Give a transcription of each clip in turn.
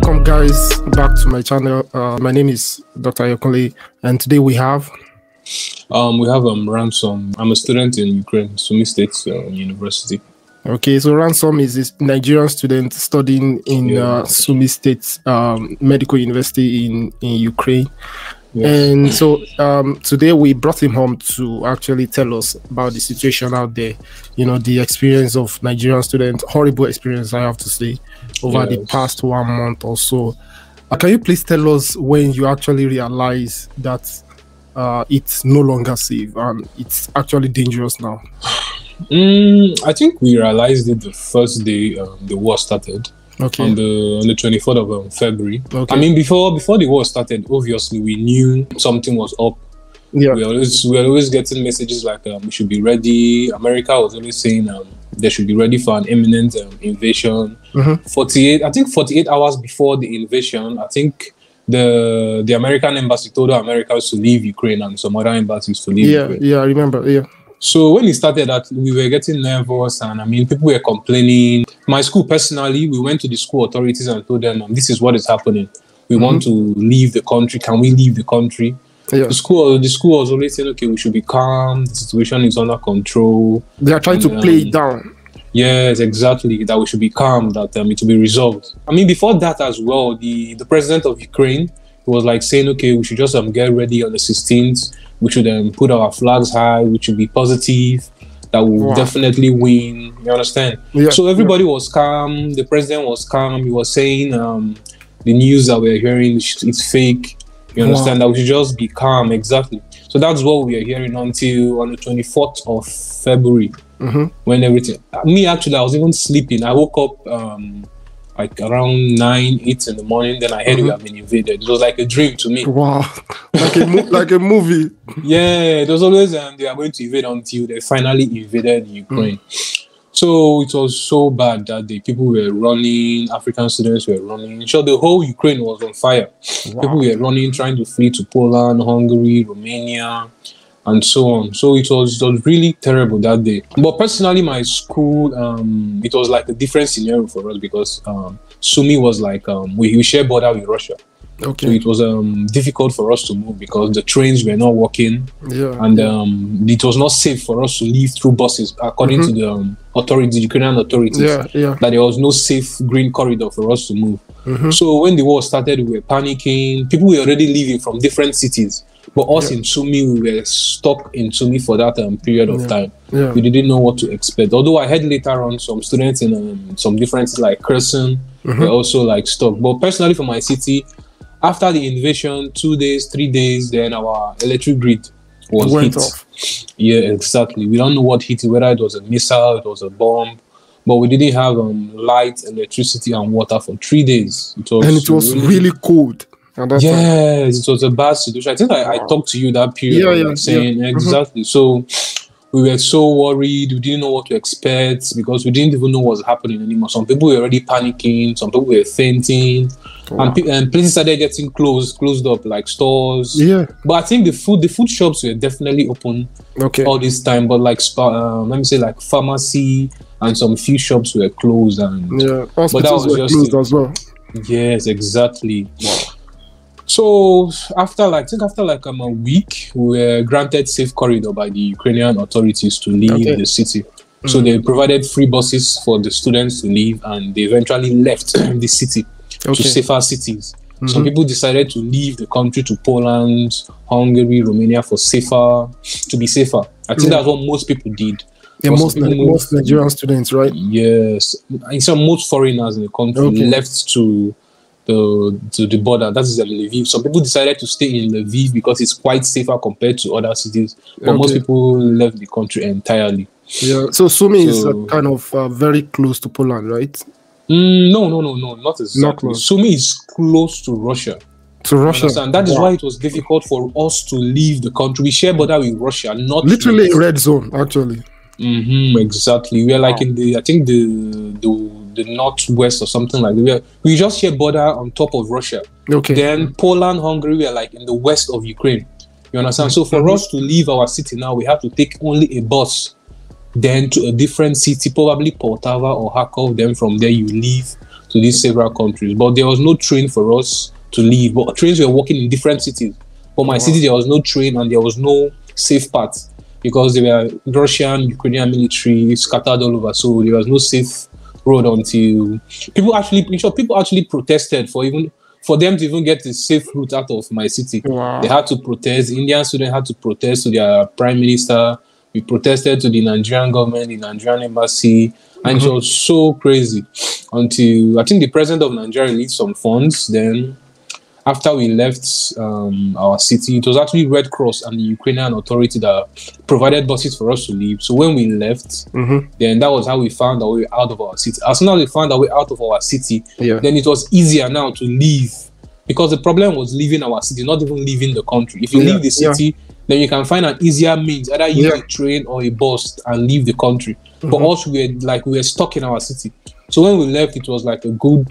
Welcome guys back to my channel. My name is Dr. Yokunle, and today we have Ransom. I'm a student in Ukraine, Sumi State University. Okay, so Ransom is a Nigerian student studying in Sumi State Medical University in Ukraine. Yes. And so today we brought him home to actually tell us about the situation out there, you know, the experience of Nigerian students, horrible experience I have to say, over the past 1 month or so. Can you please tell us when you actually realize that it's no longer safe and it's actually dangerous now? I think we realized it the first day the war started. Okay. On the 24th of February. Okay. I mean, before the war started, obviously we knew something was up. Yeah. We were always getting messages like we should be ready. America was always saying they should be ready for an imminent invasion. 48 hours before the invasion, I think the American embassy told the Americans to leave Ukraine and some other embassies to leave Ukraine. Yeah, I remember. Yeah. So when it started, that we were getting nervous, and I mean, people were complaining. My school, personally, we went to the school authorities and told them, this is what is happening. We want to leave the country. Can we leave the country? Yeah. The school was always saying, okay, we should be calm. The situation is under control. They are trying to play it down. Yes, exactly. That we should be calm, that it will be resolved. I mean, before that as well, the president of Ukraine was like saying, okay, we should just get ready on the 16th. We should put our flags high. We should be positive. That will definitely win. You understand? Yeah. So everybody was calm. The president was calm. He was saying the news that we're hearing is fake. You understand? That we should just be calm. Exactly. So that's what we are hearing until on the 24th of February, when everything. Me actually, I was even sleeping. I woke up like around 9, 8 in the morning. Then I heard we have been invaded. It was like a dream to me. Wow, like a movie. Yeah, it was always they are going to invade until they finally invaded Ukraine. So it was so bad that the people were running, African students were running. So the whole Ukraine was on fire. People were running, trying to flee to Poland, Hungary, Romania, and so on. So it was really terrible that day. But personally, my school, it was like a different scenario for us because Sumi was like, we share border with Russia. Okay. So it was difficult for us to move because the trains were not working. Yeah. And it was not safe for us to leave through buses, according to the authorities, the Ukrainian authorities. That there was no safe green corridor for us to move. So when the war started, we were panicking. People were already leaving from different cities. But us in Sumi, we were stuck in Sumi for that period of time. Yeah. We didn't know what to expect. Although I heard later on some students in some different cities like Ransom were also like stuck. But personally for my city, after the invasion, 2 days, 3 days, then our electric grid was hit. Off. Yeah, exactly. We don't know what hit it, whether it was a missile, it was a bomb. But we didn't have light, electricity, and water for 3 days. It was really cold. Yes, it was a bad situation. I think I talked to you that period, saying exactly. So we were so worried. We didn't know what to expect because we didn't even know what was happening anymore. Some people were already panicking. Some people were fainting, and places started getting closed up, like stores. Yeah. But I think the food shops were definitely open all this time. But like let me say like pharmacy and some few shops were closed, and hospitals but that was were closed as well. Yes, exactly. So after a week, we were granted safe corridor by the Ukrainian authorities to leave the city. So they provided free buses for the students to leave, and they eventually left the city to safer cities. Some people decided to leave the country to Poland, Hungary, Romania to be safer. I think that's what most people did. Yeah, most Nigerian students, right? Yes, and some most foreigners in the country left to the border. That is Lviv. Some people decided to stay in Lviv because it's quite safer compared to other cities. But most people left the country entirely. Yeah. So Sumi is kind of very close to Poland, right? No, not exactly. Sumi is close to Russia. To Russia. And that is why it was difficult for us to leave the country. We share border with Russia, not literally red zone, actually. Exactly. We are like in the northwest or something like that. We just share border on top of Russia. Okay. Then Poland, Hungary, we are like in the west of Ukraine. You understand? So for us to leave our city now, we have to take only a bus, then to a different city, probably Poltava or Kharkov. Then from there you leave to these several countries. But there was no train for us to leave. But trains were working in different cities. For my city, there was no train and there was no safe path because they were Russian, Ukrainian military scattered all over. So there was no safe road until people actually protested for them to even get a safe route out of my city. Wow. They had to protest. Indian students had to protest to their prime minister. We protested to the Nigerian government, the Nigerian embassy, and it was so crazy until I think the president of Nigeria released some funds. Then after we left our city, it was actually Red Cross and the Ukrainian authority that provided buses for us to leave. So when we left, then that was how we found our way out of our city. As soon as we found our way out of our city, then it was easier now to leave. Because the problem was leaving our city, not even leaving the country. If you leave the city, then you can find an easier means, either use a train or a bus and leave the country. But also we were stuck in our city. So when we left, it was like a good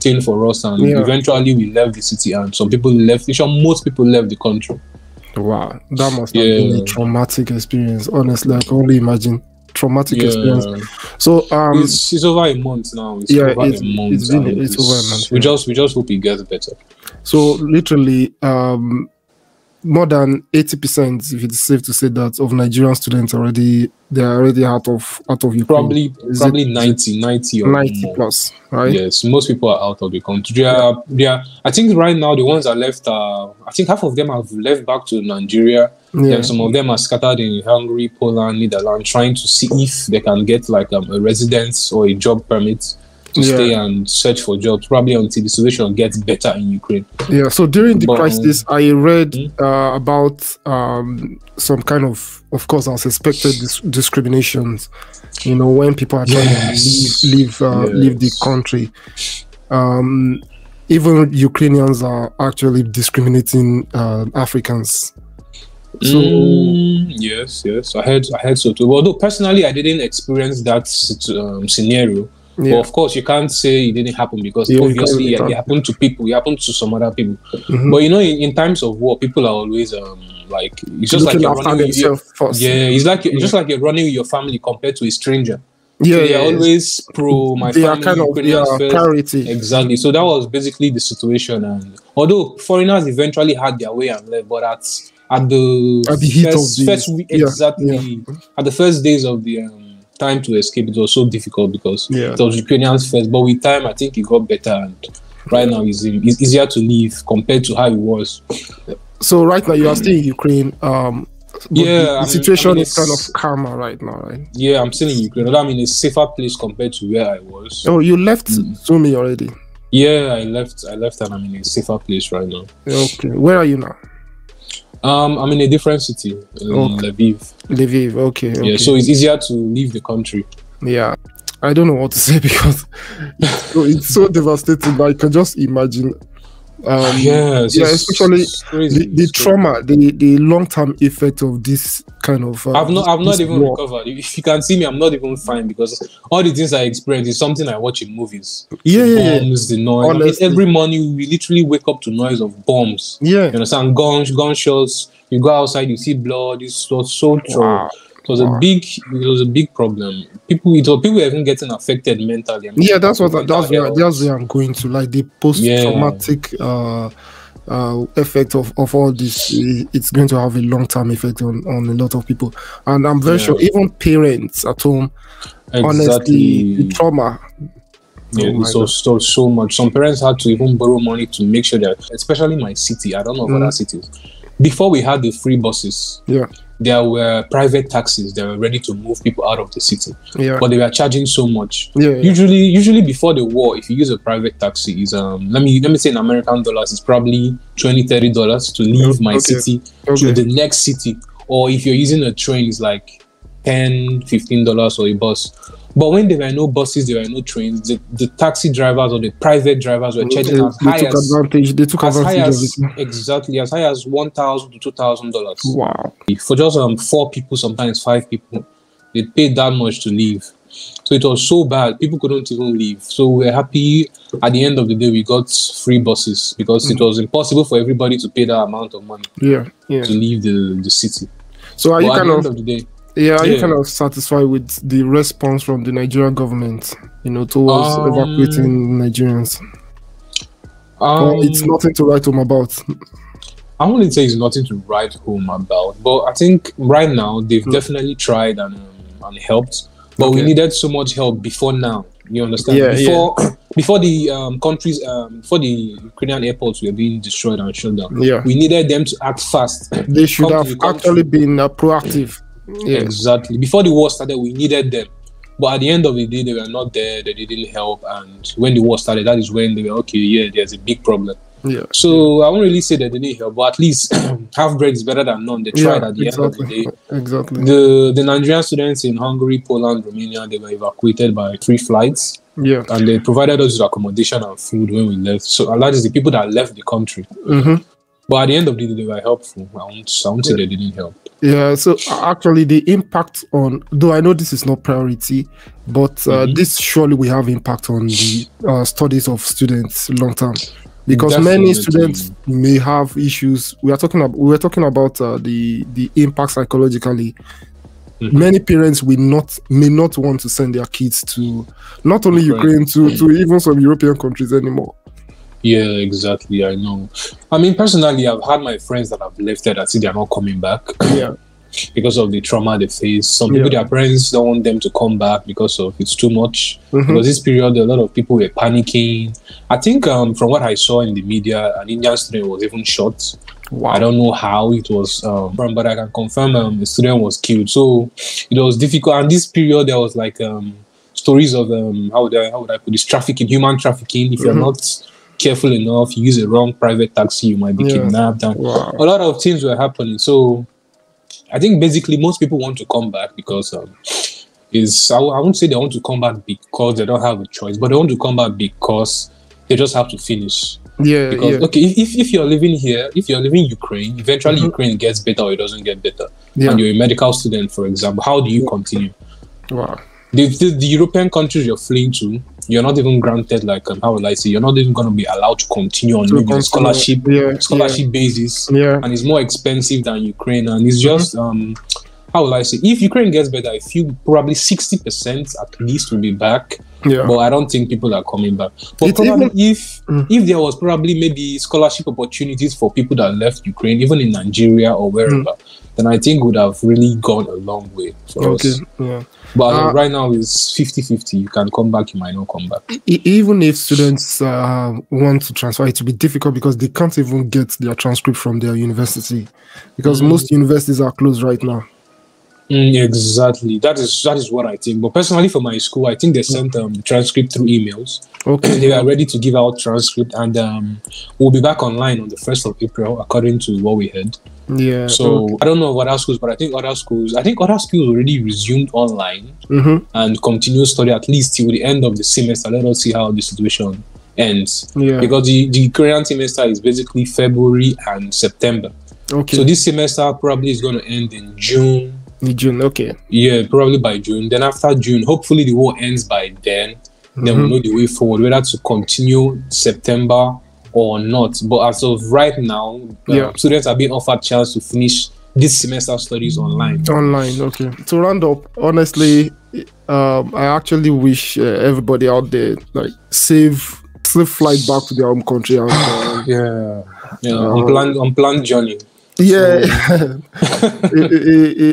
thing for us, and eventually we left the city, and some people left. Most people left the country. Wow, that must have been a traumatic experience. Honestly, I can only imagine traumatic experience. So it's over a month now. It's over a month. It's over a month. We just hope it gets better. So literally, more than 80%, if it's safe to say that, of Nigerian students are already out of Ukraine. Probably 90 or 90 more. plus, right? Yes, most people are out of the country. I think right now the ones that left I think half of them have left back to Nigeria. Then some of them are scattered in Hungary, Poland, Netherlands, trying to see if they can get like a residence or a job permit to stay and search for jobs, probably until the situation gets better in Ukraine. Yeah, so during the crisis, I read about some kind of course, as expected, discriminations, when people are trying to leave the country. Even Ukrainians are actually discriminating Africans. So yes, I heard so too. Although personally, I didn't experience that scenario. But of course, you can't say it didn't happen because obviously it happened to people. It happened to some other people. But in times of war, people are always it's just like you're running with just like you're running with your family compared to a stranger. They are always pro my family. Kind of priority. Exactly. So that was basically the situation. And although foreigners eventually had their way and left, but at the heat of at the first days of the time to escape, it was so difficult because it was Ukrainians first. But with time, I think it got better, and right now it's easier to leave compared to how it was. So right now you are still in Ukraine. The situation is kind of calmer right now, right? Yeah, I'm still in Ukraine. I'm in a safer place compared to where I was. Oh, you left Sumi already? Yeah, I left and I'm in a safer place right now. Okay, where are you now? I'm in a different city, Lviv. Lviv, okay. Yeah, so it's easier to leave the country. Yeah, I don't know what to say because it's so devastating. I can just imagine. Especially the trauma, the long-term effect of this kind of. I've not even recovered. If you can see me, I'm not even fine because all the things I experience is something I watch in movies. The bombs, the noise. Every morning we literally wake up to noise of bombs. You understand? Gunshots. You go outside, you see blood. It's so true. It was a big problem. People were even getting affected mentally. That's where I'm going to, like the post-traumatic effect of all this. It's going to have a long-term effect on a lot of people, and I'm very sure even parents at home. Honestly, the trauma. So much. Some parents had to even borrow money to make sure that, especially my city. I don't know of other cities. Before we had the free buses, there were private taxis that were ready to move people out of the city, but they were charging so much. Usually before the war, if you use a private taxi, is let me say in American dollars, it's probably $20-$30 to leave my city to the next city. Or if you're using a train, it's like $10-$15 or a bus. But when there were no buses, there were no trains, the taxi drivers or the private drivers were charging as high as $1,000 to $2,000. Wow! For just 4 people, sometimes 5 people, they paid that much to leave. So it was so bad, people couldn't even leave. So we're happy at the end of the day we got free buses because it was impossible for everybody to pay that amount of money to leave the city. So are you kind of satisfied with the response from the Nigerian government? towards evacuating Nigerians? Or it's nothing to write home about? I wouldn't say it's nothing to write home about, but I think right now they've definitely tried and helped. But we needed so much help before now. You understand? Before the countries, before the Ukrainian airports were being destroyed and shut down, we needed them to act fast. They should have actually been proactive. Yeah. Exactly. Before the war started, we needed them. But at the end of the day, they were not there. They didn't help. And when the war started, that is when they were, okay, there's a big problem. Yeah. So I won't really say that they didn't help, but at least half bread is better than none. They tried at the end of the day. Exactly. The Nigerian students in Hungary, Poland, Romania, they were evacuated by 3 flights. Yeah. And they provided us with accommodation and food when we left. So that is the people that left the country. But at the end of the day, they were helpful. I won't say they didn't help. Yeah, so actually the impact on, though I know this is not priority, but this surely will have impact on the studies of students long term. Because many students may have issues. We were talking about the impact psychologically. Many parents may not want to send their kids to not only Ukraine to even some European countries anymore. Yeah, exactly. I know. I mean, personally, I've had my friends that have left there that say they're not coming back. Yeah. Because of the trauma they face. Some people, their parents don't want them to come back because of it's too much. Because this period, a lot of people were panicking. I think from what I saw in the media, an Indian student was even shot. Wow. I don't know how it was, but I can confirm the student was killed. So it was difficult. And this period, there was like stories of how would I put this, trafficking, human trafficking. If you're not careful enough, you use a wrong private taxi, you might be kidnapped. And a lot of things were happening. So I think basically most people want to come back because I won't say they want to come back because they don't have a choice, but they want to come back because they just have to finish. Okay, if you're living here, if you're living in Ukraine, eventually Ukraine gets better or it doesn't get better, and you're a medical student, for example, how do you continue? Wow. The European countries you're fleeing to, you're not even granted, like, how would I say, you're not even going to be allowed to continue on maybe a scholarship basis. And it's more expensive than Ukraine. And it's just, how would I say, if Ukraine gets better, I feel probably 60% at least will be back. But I don't think people are coming back. But probably if there was probably maybe scholarship opportunities for people that left Ukraine, even in Nigeria or wherever, then I think would have really gone a long way for us. But right now it's 50-50. You can come back, you might not come back. Even if students want to transfer, it will be difficult because they can't even get their transcript from their university because most universities are closed right now. Exactly. That is what I think. But personally, for my school, I think they sent transcript through emails. Okay. They are ready to give out transcript, and we'll be back online on the 1st of April, according to what we heard. Yeah. So I don't know what other schools, but I think other schools already resumed online and continue study at least till the end of the semester. Let us see how the situation ends. Because the Ukrainian semester is basically February and September. Okay. So this semester probably is going to end in June. Okay. Yeah, probably by June. Then after June, hopefully the war ends by then. Then we'll know the way forward, whether to continue September or not. But as of right now, students are being offered chance to finish this semester studies online. Okay. To round up, honestly, I actually wish everybody out there like safe flight back to their home country and unplanned journey. Yeah.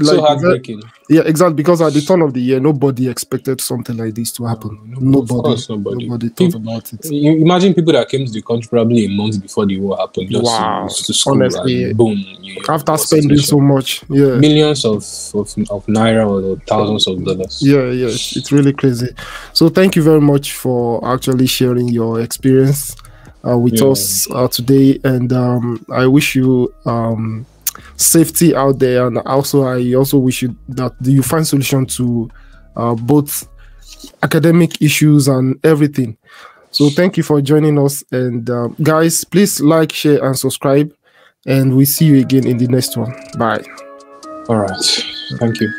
So heartbreaking. Yeah, exactly. Because at the turn of the year, nobody expected something like this to happen. Nobody thought about it. You imagine people that came to the country probably a month before the war happened. Just to school. Honestly, boom. After spending so much, millions of naira or thousands of dollars. Yeah, it's really crazy. So thank you very much for actually sharing your experience with us today, and I wish you safety out there, and I also wish you that you find solution to both academic issues and everything. So thank you for joining us, and guys, please like, share, and subscribe, and we'll see you again in the next one. Bye. All right, thank you.